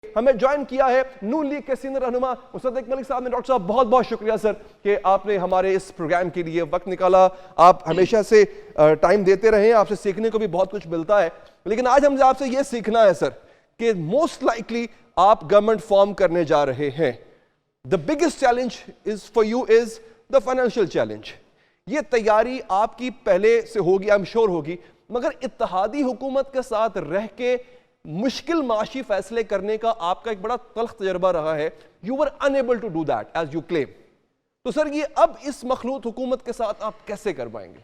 ہمیں جوائن کیا ہے نون لیگ کے سینئر رہنما مصدق ملک صاحب نے. ڈاکٹر صاحب بہت بہت شکریہ سر کہ آپ نے ہمارے اس پروگرام کے لیے وقت نکالا. آپ ہمیشہ سے ٹائم دیتے رہے, آپ سے سیکھنے کو بھی بہت کچھ ملتا ہے, لیکن آج ہم آپ سے یہ سیکھنا ہے سر کہ موسٹ لائکلی آپ گورنمنٹ فارم کرنے جا رہے ہیں. The biggest challenge is for you is the financial challenge. یہ تیاری آپ کی پہلے سے ہوگی, I'm sure ہوگی, مگر اتحادی حکومت کے ساتھ رہ کے مشکل معاشی فیصلے کرنے کا آپ کا ایک بڑا تلخ تجربہ رہا ہے. You were unable to do that as you claim. تو سر یہ اب اس مخلوط حکومت کے ساتھ آپ کیسے کر پائیں گے؟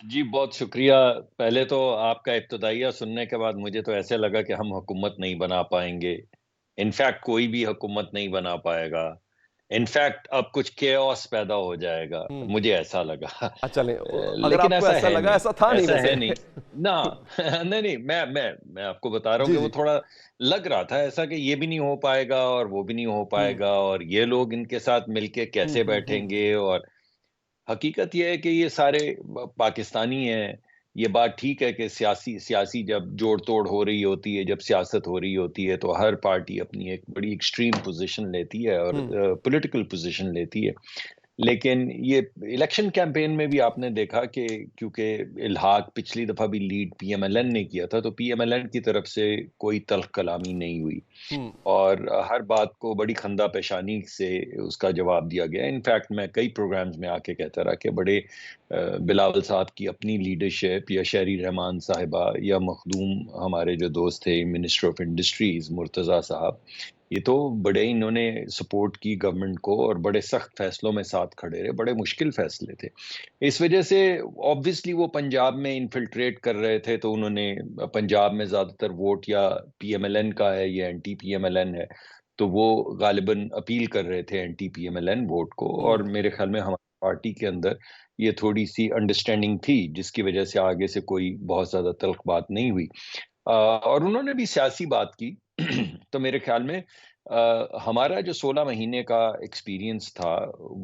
جی بہت شکریہ. پہلے تو آپ کا ابتدائیہ سننے کے بعد مجھے تو ایسے لگا کہ ہم حکومت نہیں بنا پائیں گے. انفیکٹ کوئی بھی حکومت نہیں بنا پائے گا. انفیکٹ اب کچھ کیوس پیدا ہو جائے گا, مجھے ایسا لگا. چلیں اگر لیکن آپ کو ایسا ایسا ہے لگا, نہیں, ایسا تھا نہیں ایسا ویسے. ہے نہیں نا. نہیں, میں آپ کو بتا رہا ہوں جی کہ وہ جی تھوڑا لگ رہا تھا ایسا کہ یہ بھی نہیں ہو پائے گا اور وہ بھی نہیں ہو پائے گا, اور یہ لوگ ان کے ساتھ مل کے کیسے بیٹھیں گے. اور حقیقت یہ ہے کہ یہ سارے پاکستانی ہیں. یہ بات ٹھیک ہے کہ سیاسی جب جوڑ توڑ ہو رہی ہوتی ہے, جب سیاست ہو رہی ہوتی ہے, تو ہر پارٹی اپنی ایک بڑی ایکسٹریم پوزیشن لیتی ہے اور پولیٹیکل پوزیشن لیتی ہے. لیکن یہ الیکشن کیمپین میں بھی آپ نے دیکھا کہ کیونکہ الحاق پچھلی دفعہ بھی lead P M L N نے کیا تھا, تو پی ایم ایل این کی طرف سے کوئی تلخ کلامی نہیں ہوئی اور ہر بات کو بڑی خندہ پیشانی سے اس کا جواب دیا گیا. انفیکٹ میں کئی پروگرامز میں آ کے کہتا رہا کہ بڑے بلاول صاحب کی اپنی لیڈرشپ, یا شہری رحمان صاحبہ, یا مخدوم ہمارے جو دوست تھے منسٹر آف انڈسٹریز مرتضیٰ صاحب, یہ تو بڑے انہوں نے سپورٹ کی گورنمنٹ کو اور بڑے سخت فیصلوں میں ساتھ کھڑے رہے. بڑے مشکل فیصلے تھے. اس وجہ سے آبویسلی وہ پنجاب میں انفلٹریٹ کر رہے تھے, تو انہوں نے پنجاب میں زیادہ تر ووٹ یا پی ایم ایل این کا ہے یا anti P M L N ہے, تو وہ غالباً اپیل کر رہے تھے anti P M L N vote کو. اور میرے خیال میں ہماری پارٹی کے اندر یہ تھوڑی سی انڈرسٹینڈنگ تھی, جس کی وجہ سے آگے سے کوئی بہت زیادہ تلخ بات نہیں ہوئی. اور انہوں نے بھی سیاسی بات کی. تو میرے خیال میں ہمارا جو 16 مہینے کا ایکسپیرینس تھا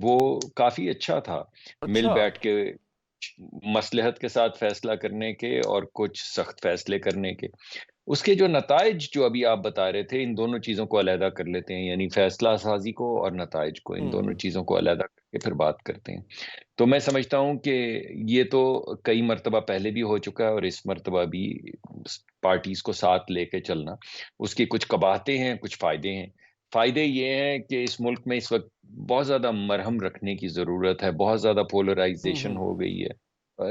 وہ کافی اچھا تھا, مل اچھا بیٹھ کے مصلحت کے ساتھ فیصلہ کرنے کے اور کچھ سخت فیصلے کرنے کے. اس کے جو نتائج جو ابھی آپ بتا رہے تھے, ان دونوں چیزوں کو علیحدہ کر لیتے ہیں, یعنی فیصلہ سازی کو اور نتائج کو, ان دونوں چیزوں کو علیحدہ کر کے پھر بات کرتے ہیں. تو میں سمجھتا ہوں کہ یہ تو کئی مرتبہ پہلے بھی ہو چکا ہے, اور اس مرتبہ بھی پارٹیز کو ساتھ لے کے چلنا, اس کی کچھ قباحتیں ہیں, کچھ فائدے ہیں. فائدے یہ ہیں کہ اس ملک میں اس وقت بہت زیادہ مرہم رکھنے کی ضرورت ہے. بہت زیادہ پولرائزیشن ہو گئی ہے,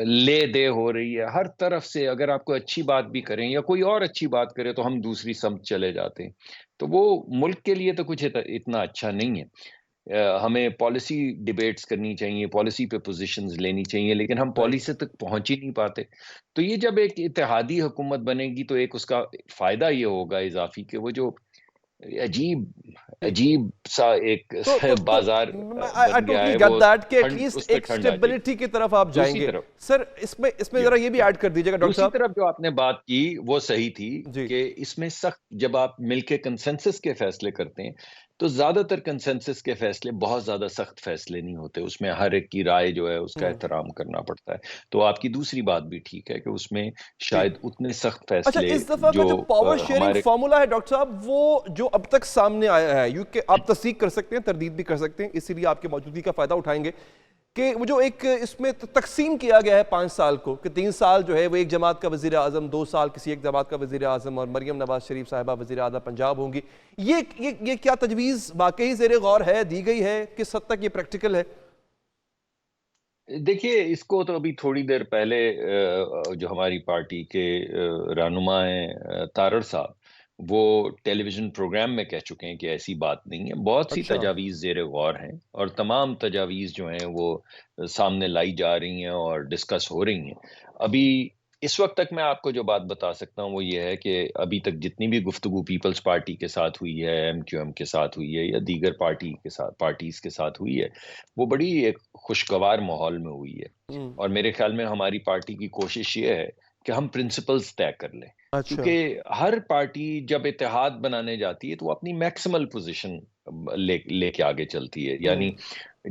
لے دے ہو رہی ہے ہر طرف سے. اگر آپ کو اچھی بات بھی کریں یا کوئی اور اچھی بات کرے تو ہم دوسری سمت چلے جاتے ہیں. تو وہ ملک کے لیے تو کچھ اتنا اچھا نہیں ہے. ہمیں پالیسی ڈیبیٹس کرنی چاہیے, پالیسی پہ پوزیشنز لینی چاہیے, لیکن ہم پالیسی تک پہنچ ہی نہیں پاتے. تو یہ جب ایک اتحادی حکومت بنے گی تو ایک اس کا فائدہ یہ ہوگا اضافی کہ وہ جو عجیب سا ایک بازار I بن گیا totally ہے, get وہ that کہ ایٹ ٹھنڈ, لیسٹ اس پہ ایک ٹھنڈ آ جائے گی. اسٹیبلٹی کی طرف آپ جائیں دوسری گے. طرف سر اس میں ذرا یہ بھی ایڈ کر دیجیے گا ڈاکٹر دوسری صاحب. طرف جو آپ نے بات کی وہ صحیح تھی جی کہ اس میں سخت جب آپ مل کے کنسنسس کے فیصلے کرتے ہیں تو زیادہ تر کنسنسس کے فیصلے بہت زیادہ سخت فیصلے نہیں ہوتے. اس میں ہر ایک کی رائے جو ہے اس کا احترام کرنا پڑتا ہے. تو آپ کی دوسری بات بھی ٹھیک ہے کہ اس میں جی. شاید اتنے سخت اچھا, فیصلے اس دفعہ کا جو جو پاور شیئرنگ ہمارے فارمولا ہے ڈاکٹر صاحب, وہ جو اب تک سامنے آیا ہے, یوں کہ آپ تصدیق کر سکتے ہیں, تردید بھی کر سکتے ہیں, اسی لیے آپ کی موجودگی کا فائدہ اٹھائیں گے, کہ وہ جو ایک اس میں تقسیم کیا گیا ہے 5 سال کو, کہ 3 سال جو ہے وہ ایک جماعت کا وزیر اعظم, 2 سال کسی ایک جماعت کا وزیر اعظم, اور مریم نواز شریف صاحبہ وزیر اعظم پنجاب ہوں گی. یہ کیا تجویز واقعی زیر غور ہے, دی گئی ہے, کس حد تک یہ پریکٹیکل ہے؟ دیکھیے, اس کو تو ابھی تھوڑی دیر پہلے جو ہماری پارٹی کے رہنما ہیں تارڑ صاحب, وہ ٹیلی ویژن پروگرام میں کہہ چکے ہیں کہ ایسی بات نہیں ہے. بہت سی اچھا تجاویز زیر غور ہیں, اور تمام تجاویز جو ہیں وہ سامنے لائی جا رہی ہیں اور ڈسکس ہو رہی ہیں. ابھی اس وقت تک میں آپ کو جو بات بتا سکتا ہوں وہ یہ ہے کہ ابھی تک جتنی بھی گفتگو پیپلز پارٹی کے ساتھ ہوئی ہے, ایم کیو ایم کے ساتھ ہوئی ہے, یا دیگر پارٹیز کے ساتھ ہوئی ہے, وہ بڑی ایک خوشگوار ماحول میں ہوئی ہے. اور میرے خیال میں ہماری پارٹی کی کوشش یہ ہے کہ ہم پرنسپلز طے کر لیں, اچھا کیونکہ ہر پارٹی جب اتحاد بنانے جاتی ہے تو وہ اپنی میکسیمل پوزیشن لے کے آگے چلتی ہے. یعنی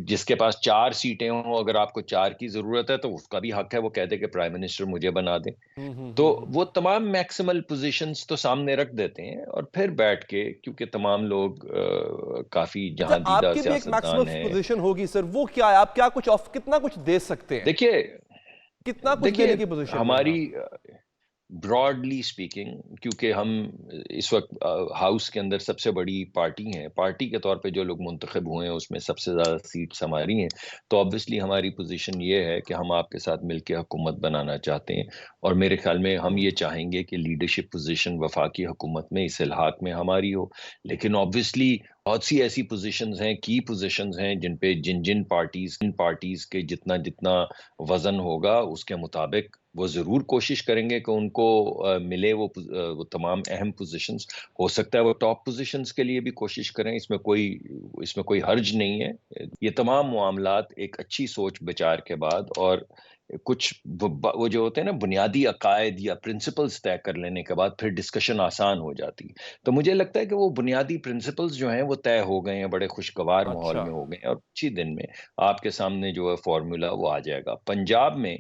جس کے پاس 4 سیٹیں ہوں، اگر آپ کو 4 کی ضرورت ہے تو اس کا بھی حق ہے، وہ کہہ دے کہ پرائم منسٹر مجھے بنا دیں. تو وہ تمام میکسیمل پوزیشنز تو سامنے رکھ دیتے ہیں، اور پھر بیٹھ کے، کیونکہ تمام لوگ کافی اچھا، جہاں دیدہ آپ کی بھی ایک سیاستدان میکسیمم ہیں. پوزیشن ہوگی سر، وہ کیا ہے؟ آپ کیا کچھ کتنا کچھ دے سکتے ہیں؟ دیکھیے کتنا کچھ دیکھیے دینے کی پوزیشن میں ہیں ہماری آپ؟ براڈلی اسپیکنگ، کیونکہ ہم اس وقت ہاؤس کے اندر سب سے بڑی پارٹی ہیں، پارٹی کے طور پہ جو لوگ منتخب ہوئے ہیں اس میں سب سے زیادہ سیٹس ہماری ہیں، تو آبویسلی ہماری پوزیشن یہ ہے کہ ہم آپ کے ساتھ مل کے حکومت بنانا چاہتے ہیں. اور میرے خیال میں ہم یہ چاہیں گے کہ لیڈرشپ پوزیشن وفاقی حکومت میں اس الحاق میں ہماری ہو. لیکن آبویسلی بہت سی ایسی پوزیشنز ہیں، کی پوزیشنز ہیں، جن پہ جن پارٹیز کے جتنا وزن ہوگا اس کے مطابق وہ ضرور کوشش کریں گے کہ ان کو ملے وہ تمام اہم پوزیشنز. ہو سکتا ہے وہ ٹاپ پوزیشنز کے لیے بھی کوشش کریں، اس میں کوئی حرج نہیں ہے. یہ تمام معاملات ایک اچھی سوچ بچار کے بعد اور کچھ وہ جو ہوتے ہیں نا بنیادی عقائد یا پرنسپلز طے کر لینے کے بعد پھر ڈسکشن آسان ہو جاتی ہے. تو مجھے لگتا ہے کہ وہ بنیادی پرنسپلز جو ہیں وہ طے ہو گئے ہیں، بڑے خوشگوار ماحول اچھا، میں ہو گئے ہیں، اور کچھ ہی دن میں آپ کے سامنے جو ہے فارمولا وہ آ جائے گا. پنجاب میں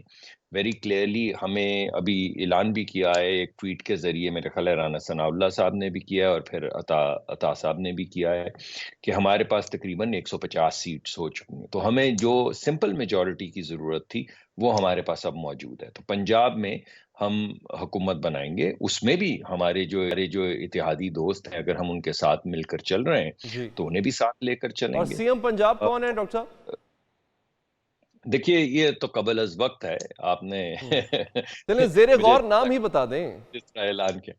ویری کلیئرلی ہمیں ابھی اعلان بھی کیا ہے ایک ٹویٹ کے ذریعے، میرے خیال ہے رانا ثناء اللہ صاحب نے بھی کیا ہے اور پھر عطا صاحب نے بھی کیا ہے، کہ ہمارے پاس تقریباً 150 سیٹس ہو چکی ہیں. تو ہمیں جو سمپل میجورٹی کی ضرورت تھی وہ ہمارے پاس اب موجود ہے. تو پنجاب میں ہم حکومت بنائیں گے، اس میں بھی ہمارے جو اتحادی دوست ہیں اگر ہم ان کے ساتھ مل کر چل رہے ہیں جی. تو انہیں بھی ساتھ لے کر چلیں اور گے. سی ایم پنجاب کون ہے ڈاکٹر صاحب؟ دیکھیے یہ تو قبل از وقت ہے، آپ نے چلیں زیر مجھے غور نام ہی بتا دیں. جس کا اعلان کیا،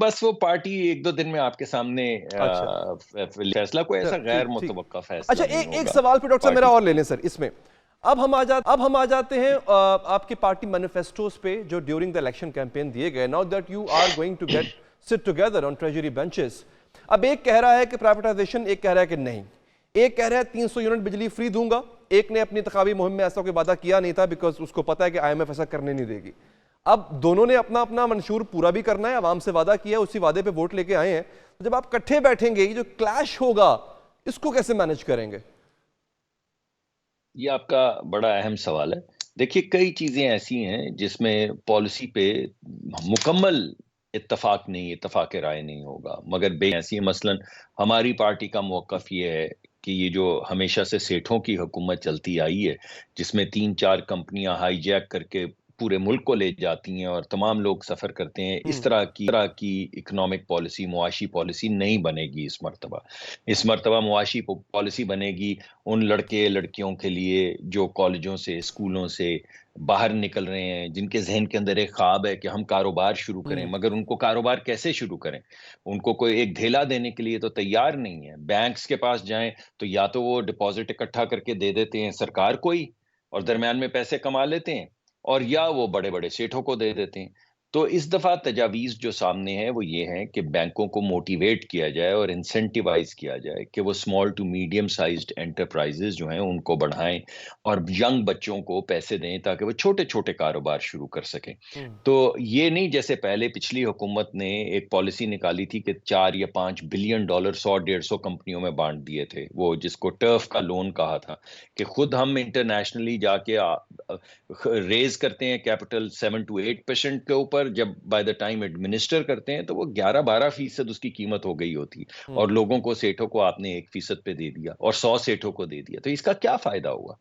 بس وہ پارٹی 1-2 دن میں آپ کے سامنے اچھا، فیصلہ، کوئی ایسا غیر ٹھیک. متوقع اچھا، فیصلہ نہیں ایک ہوگا سوال پہ ڈاکٹر صاحب میرا پارٹی. اور لے لیں سر اس میں. اب ہم آ جاتے ہیں آپ کی پارٹی مینیفیسٹوز پہ جو ڈیورنگ دا الیکشن کیمپین دیے گئے. Now that you are going to get sit together on treasury benches. اب ایک کہہ رہا ہے کہ پرائیویٹائزیشن، ایک کہہ رہا ہے کہ نہیں. ایک کہہ رہا ہے 300 یونٹ بجلی فری دوں گا، ایک نے اپنی انتخابی مہم میں ایسا کوئی وعدہ کیا نہیں تھا بیکاز اس کو پتا ہے کہ آئی ایم ایف ایسا کرنے نہیں دے گی. اب دونوں نے اپنا اپنا منشور پورا بھی کرنا ہے، عوام سے وعدہ کیا ہے، اسی وعدے پہ ووٹ لے کے آئے ہیں. جب آپ کٹھے بیٹھیں گے، یہ جو کلیش ہوگا اس کو کیسے مینج کریں گے؟ یہ آپ کا بڑا اہم سوال ہے. دیکھیے کئی چیزیں ایسی ہیں جس میں پالیسی پہ مکمل اتفاق رائے نہیں ہوگا، مگر ایسی ہیں. مثلا ہماری پارٹی کا موقف یہ ہے کہ یہ جو ہمیشہ سے سیٹھوں کی حکومت چلتی آئی ہے، جس میں 3-4 کمپنیاں ہائی جیک کر کے پورے ملک کو لے جاتی ہیں اور تمام لوگ سفر کرتے ہیں، اس طرح کی اکنامک پالیسی، معاشی پالیسی نہیں بنے گی اس مرتبہ. اس مرتبہ معاشی پالیسی بنے گی ان لڑکے لڑکیوں کے لیے جو کالجوں سے، اسکولوں سے باہر نکل رہے ہیں، جن کے ذہن کے اندر ایک خواب ہے کہ ہم کاروبار شروع کریں، مگر ان کو کاروبار کیسے شروع کریں؟ ان کو کوئی ایک دھیلا دینے کے لیے تو تیار نہیں ہے. بینکس کے پاس جائیں تو یا تو وہ ڈپازٹ اکٹھا کر کے دے دیتے ہیں سرکار کو ہی اور درمیان میں پیسے کما لیتے ہیں، اور یا وہ بڑے بڑے سیٹھوں کو دے دیتے ہیں. تو اس دفعہ تجاویز جو سامنے ہے وہ یہ ہیں کہ بینکوں کو موٹیویٹ کیا جائے اور انسینٹیوائز کیا جائے کہ وہ small to medium sized enterprises جو ہیں ان کو بڑھائیں اور ینگ بچوں کو پیسے دیں تاکہ وہ چھوٹے چھوٹے کاروبار شروع کر سکیں. تو یہ نہیں جیسے پہلے پچھلی حکومت نے ایک پالیسی نکالی تھی کہ $4 یا $5 بلین 100-150 کمپنیوں میں بانٹ دیے تھے، وہ جس کو ٹرف کا لون کہا تھا، کہ خود ہم انٹرنیشنلی جا کے ریز کرتے ہیں کیپٹل 7-8% کے اوپر، جب بائی دا ٹائم ایڈمنسٹر کرتے ہیں تو وہ 11-12% اس کی قیمت ہو گئی ہوتی، اور لوگوں کو، سیٹھوں کو آپ نے 1% پہ دے دیا اور 100 سیٹھوں کو دے دیا. تو اس کا کیا فائدہ ہوا؟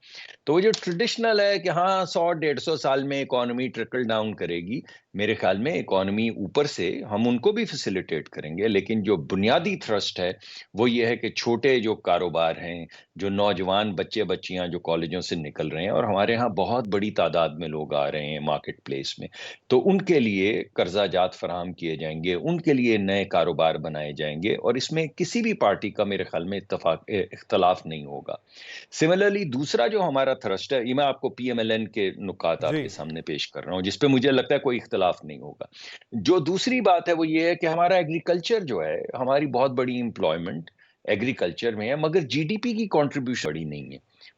تو وہ جو ٹریڈیشنل ہے کہ ہاں 100-150 سال میں اکانومی ٹرکل ڈاؤن کرے گی، میرے خیال میں اکانومی اوپر سے ہم ان کو بھی فیسیلیٹیٹ کریں گے، لیکن جو بنیادی تھرسٹ ہے وہ یہ ہے کہ چھوٹے جو کاروبار ہیں، جو نوجوان بچے بچیاں جو کالجوں سے نکل رہے ہیں، اور ہمارے ہاں بہت بڑی تعداد میں لوگ آ رہے ہیں مارکیٹ پلیس میں، تو ان کے لیے قرضہ جات فراہم کیے جائیں گے، ان کے لیے نئے کاروبار بنائے جائیں گے، اور اس میں کسی بھی پارٹی کا میرے خیال میں اختلاف نہیں ہوگا. سملرلی دوسرا جو ہمارا تھرسٹ ہے، یہ میں آپ کو پی ایم ایل این کے نکات آپ جی. کے سامنے پیش کر رہا ہوں جس پہ مجھے لگتا ہے کوئی اختلاف نہیں ہوگا. جو دوسری بات ہے وہ یہ ہے کہ ہمارا ایگریکلچر جو ہے، ہماری بہت بڑی امپلائمنٹ ایگریکلچر میں ہے، مگر جی ڈی پی کی کنٹریبیوشن بڑی نہیں ہے.